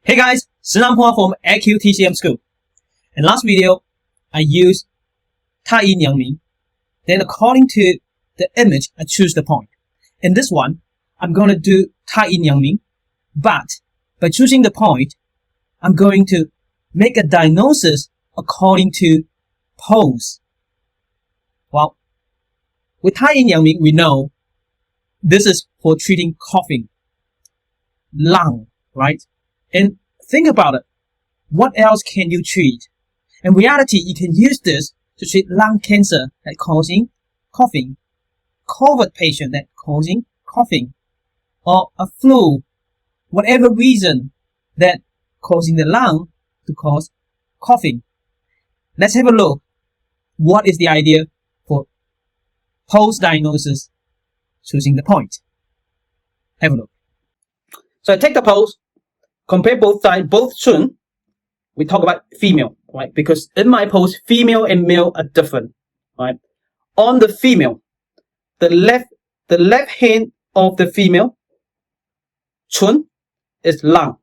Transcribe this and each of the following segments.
Hey guys, Szenan-Balance from Acupuncture-TCM School. In last video, I used TaiyinYangming. Then according to the image, I choose the point. In this one, I'm going to do TaiyinYangming, but by choosing the point, I'm going to make a diagnosis according to pose. Well, with TaiyinYangming, we know this is for treating coughing, lung, right? And think about it. What else can you treat? In reality, you can use this to treat lung cancer that causing coughing, COVID patient that causing coughing, or a flu, whatever reason that causing the lung to cause coughing. Let's have a look. What is the idea for post-diagnosis choosing the point? Have a look. So I take the pose, compare both sides, both chun. We talk about female, right? Because in my pose, female and male are different, right? On the female, the left hand of the female chun is lung.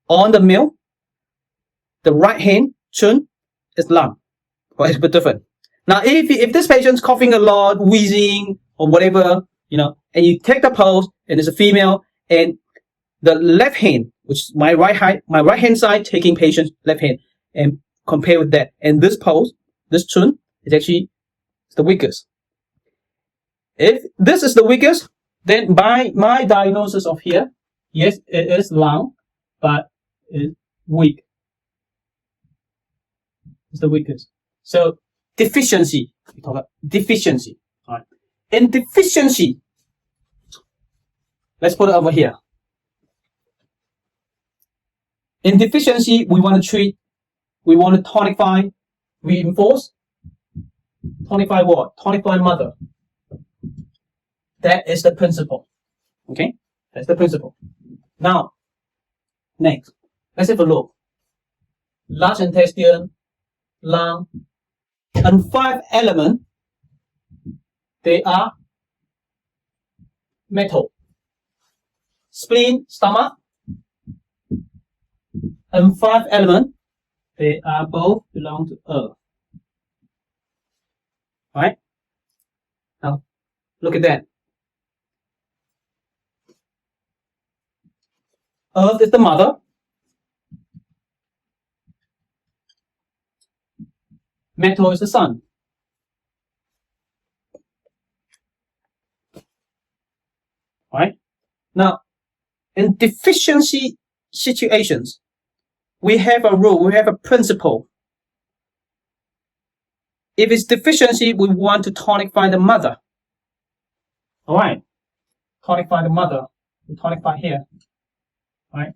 On the male, the right hand chun is lung. Well, it's a bit different. Now, if this patient's coughing a lot, wheezing, or whatever, and you take the pose, and it's a female, and the left hand, which is my right hand side, taking patient's left hand, and compare with that. And this pose, this chun, is actually the weakest. If this is the weakest, then by my diagnosis of here, yes, it is lung, but it's weak. It's the weakest. So deficiency, we talk about deficiency. All right. In deficiency, let's put it over here. In deficiency, we want to treat, we want to tonify, reinforce. Tonify what? Tonify mother. That is the principle. Okay? That's the principle. Now, next, let's have a look. Large intestine, lung, and 5 elements, they are metal. Spleen, stomach, and 5 elements, they are both belong to earth. Right? Now, look at that. Earth is the mother. Metal is the son. Right? Now, in deficiency situations, we have a rule, we have a principle. If it's deficiency, we want to tonify the mother. Alright, tonify the mother. We tonify here. Alright.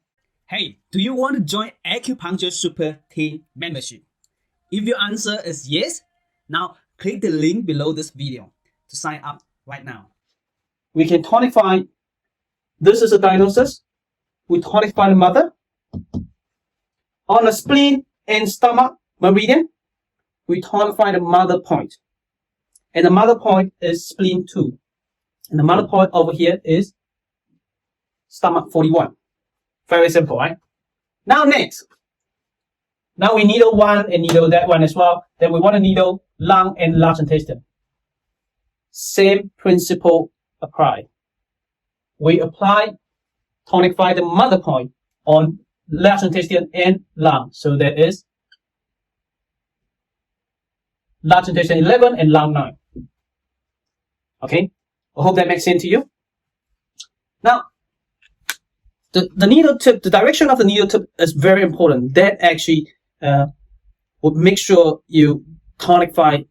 Hey, do you want to join Acupuncture Super Team membership? If your answer is yes, now click the link below this video to sign up right now. We can tonify, this is a diagnosis. We tonify the mother. On the spleen and stomach meridian, we tonify the mother point. And the mother point is spleen 2. And the mother point over here is stomach 41. Very simple, right? Now next. Now we needle one and needle that one as well. Then we want to needle lung and large intestine. Same principle apply. We apply, tonify the mother point on large intestine and lung. So that is large intestine 11 and lung 9. Okay? I hope that makes sense to you. Now, the needle tip, the direction of the needle tip is very important. That actually would make sure you tonify,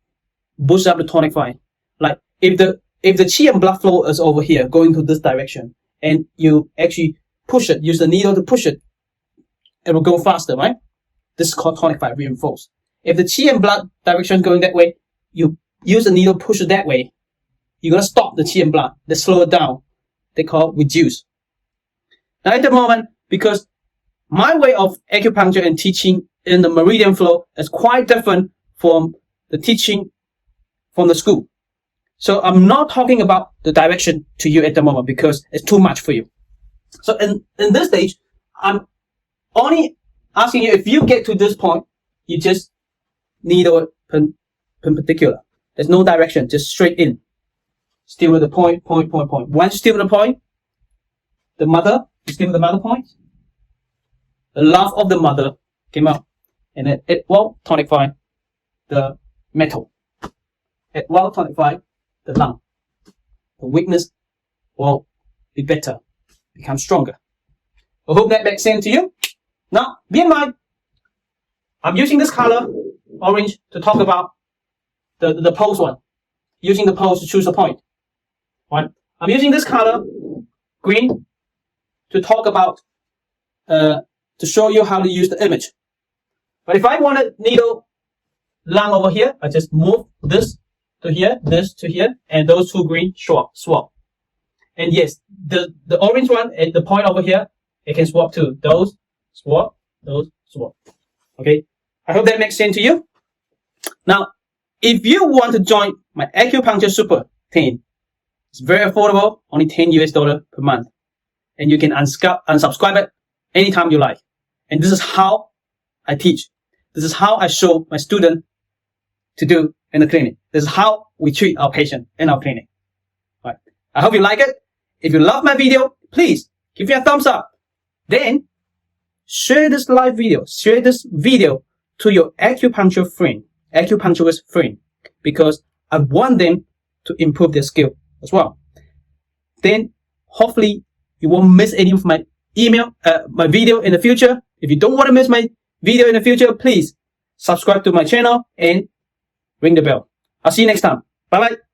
boost up the tonify. Like if the qi and blood flow is over here, going to this direction, and you actually push it, use the needle to push it, it will go faster, right? This is called tonify, reinforce. If the qi and blood direction is going that way, you use the needle, push it that way. You're going to stop the qi and blood. They slow it down. They call reduce. Now at the moment, because my way of acupuncture and teaching in the meridian flow is quite different from the teaching from the school. So I'm not talking about the direction to you at the moment because it's too much for you. So in this stage, I'm only asking you if you get to this point, you just needle perpendicular. There's no direction, just straight in. Still with the point. Once still with the point, the mother, still with the mother point, the love of the mother came out, and then it will tonify the metal. It will tonify the lung. The weakness will be better, become stronger. I hope that makes sense to you. Now, be in mind, I'm using this color, orange, to talk about the pose one. Using the pose to choose a point. Right? I'm using this color, green, to talk about, to show you how to use the image. But if I want a needle lung over here, I just move this to here, and those two green swap. And yes, the orange one and the point over here, it can swap too. Those swap. Okay, I hope that makes sense to you. Now, if you want to join my Acupuncture Super team, it's very affordable, only $10 per month. And you can unsubscribe it anytime you like. And this is how I teach. This is how I show my student to do in the clinic. This is how we treat our patient in our clinic. Right. I hope you like it. If you love my video, please give me a thumbs up. Then share this live video. Share this video to your acupuncturist friend, because I want them to improve their skill as well. Then hopefully you won't miss any of my my video in the future. If you don't want to miss my video in the future, please subscribe to my channel and ring the bell. I'll see you next time. Bye bye.